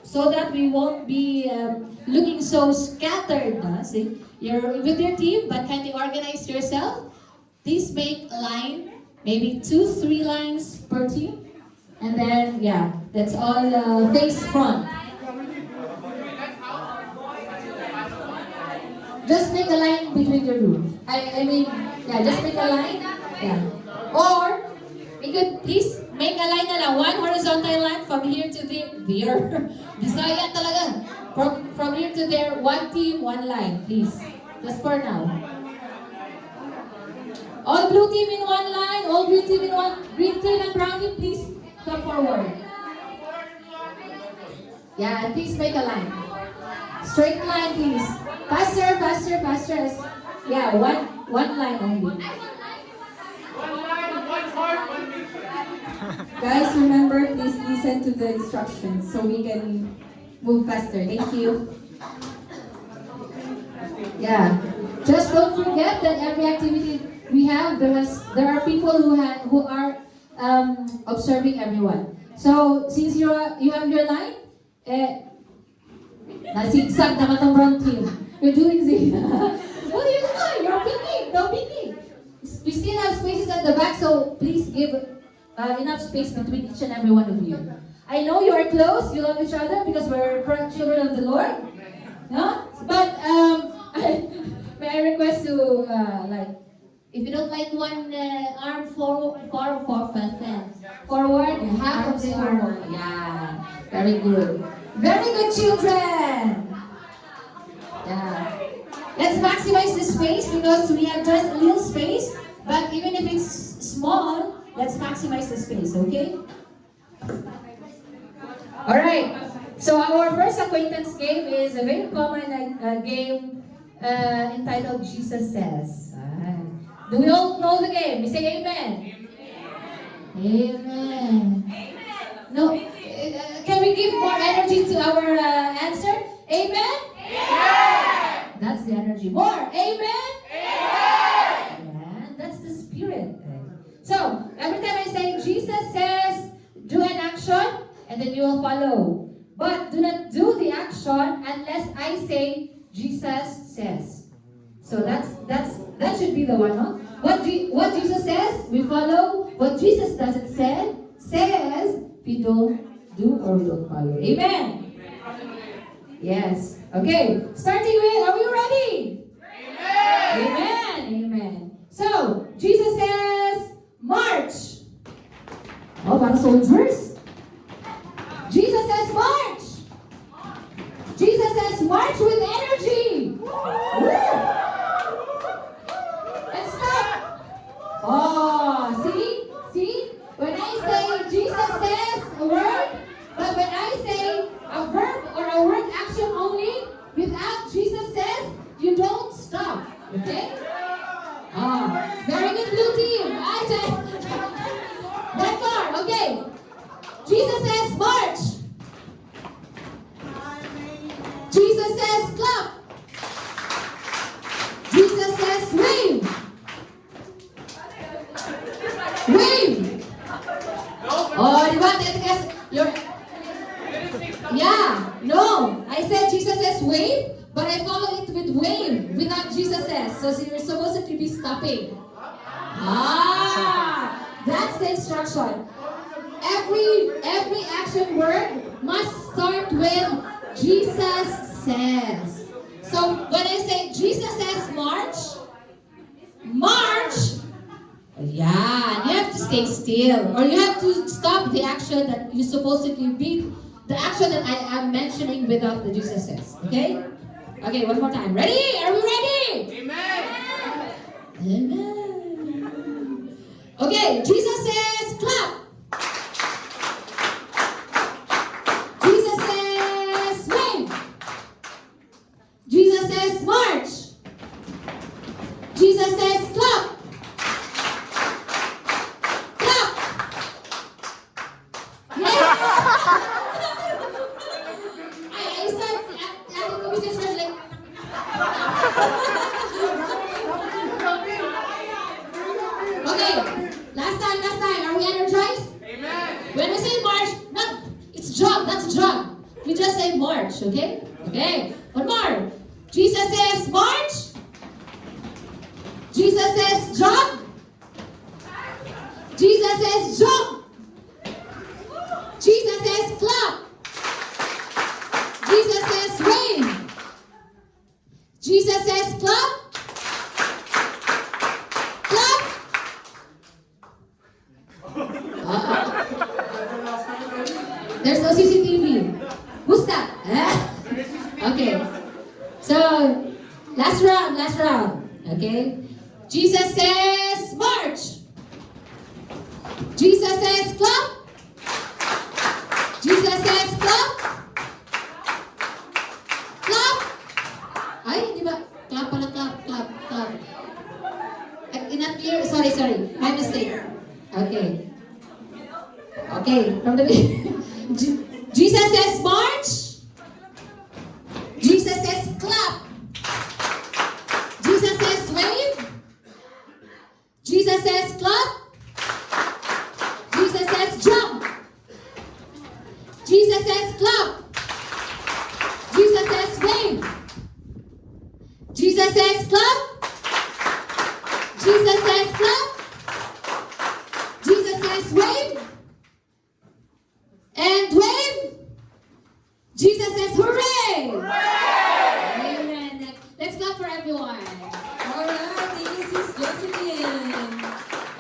So that we won't be looking so scattered. See, you're with your team, but kindly organize yourself. Please make a line, maybe 2-3 lines per team, and then yeah, that's all face front. Just make a line between the room. I mean, yeah, just make a line. Yeah. Or, you could please make a line na lang. One horizontal line from here to there. Bisaya talaga. From here to there, one team, one line, please. Just for now. All blue team in one line, all green team in one, green team and brown team, please come forward. Yeah, and please make a line. Straight line, please. Faster, faster, faster. Yeah, one line only. One line, one heart, one mission. Guys, remember, please listen to the instructions so we can move faster. Thank you. Yeah. Just don't forget that every activity we have, there are people who are observing everyone. So since you have your line, nasigsag naman tong brown team. You're doing Zina. What are you doing? You're picking. No picking. We still have spaces at the back, so please give enough space between each and every one of you. I know you are close, you love each other because we're children of the Lord. No? But may I request to if you don't like one arm forward, half of the arm. Yeah, very good. Very good, children. Yeah. Let's maximize the space because we have just a little space. But even if it's small, let's maximize the space, okay? Alright. So our first acquaintance game is a very common game entitled Jesus Says. Do we all know the game? We say amen. Amen. No, can we give more energy to our answer? Amen? Amen. That's the energy. More. Amen? Amen. Yeah, that's the spirit. So, every time I say Jesus says, do an action, and then you will follow. But do not do the action unless I say Jesus says. So that should be the one, huh? What Jesus says, we follow. What Jesus doesn't say, says, we don't do or we don't follow. Amen? Yes. Okay. Starting with, are we ready? Amen. Amen. Amen. So, Jesus says, march. Oh, para soldiers? Jesus says, march. Jesus says, march with energy. Woo. And stop. Oh, see? When I say Jesus says a word, but when I say a verb or a word action only, without Jesus says, you don't stop. Okay? Very good, blue team. That far. Okay. Jesus says, march. Jesus says, clap. Jesus says, wave. Wave. Oh, yeah, no. I said Jesus says wave, but I follow it with wave without Jesus says. So you're supposed to be stopping. That's the instruction. Every action word must start with Jesus says. So when I say Jesus says march, yeah, you have to stay still, or you have to stop the action that you supposedly beat, the action that I am mentioning without the Jesus says. Okay? Okay, one more time. Ready? Are we ready? Amen. Amen. Okay, Jesus says clap. Jesus says wave. Jesus says march. Jesus says clap. Okay, last time. Are we energized? You just say march, okay? Okay. One more. Jesus says march. Jesus says jump. Jesus says jump. Jesus says clap. Jesus says wave. Jesus says clap. Clap. There's no CCTV. Who's that? Okay. So, last round. Okay? Jesus says march. Jesus says clap. Jesus says clap. Clap. Ay, di ba? Clap pala, clap. Not clear. Sorry. My mistake. Okay. From the beginning. Jesus says march. Jesus says clap. Jesus says wave. Jesus says clap. Jesus says jump. Jesus says clap. Jesus says wave. Jesus says clap. Jesus says clap.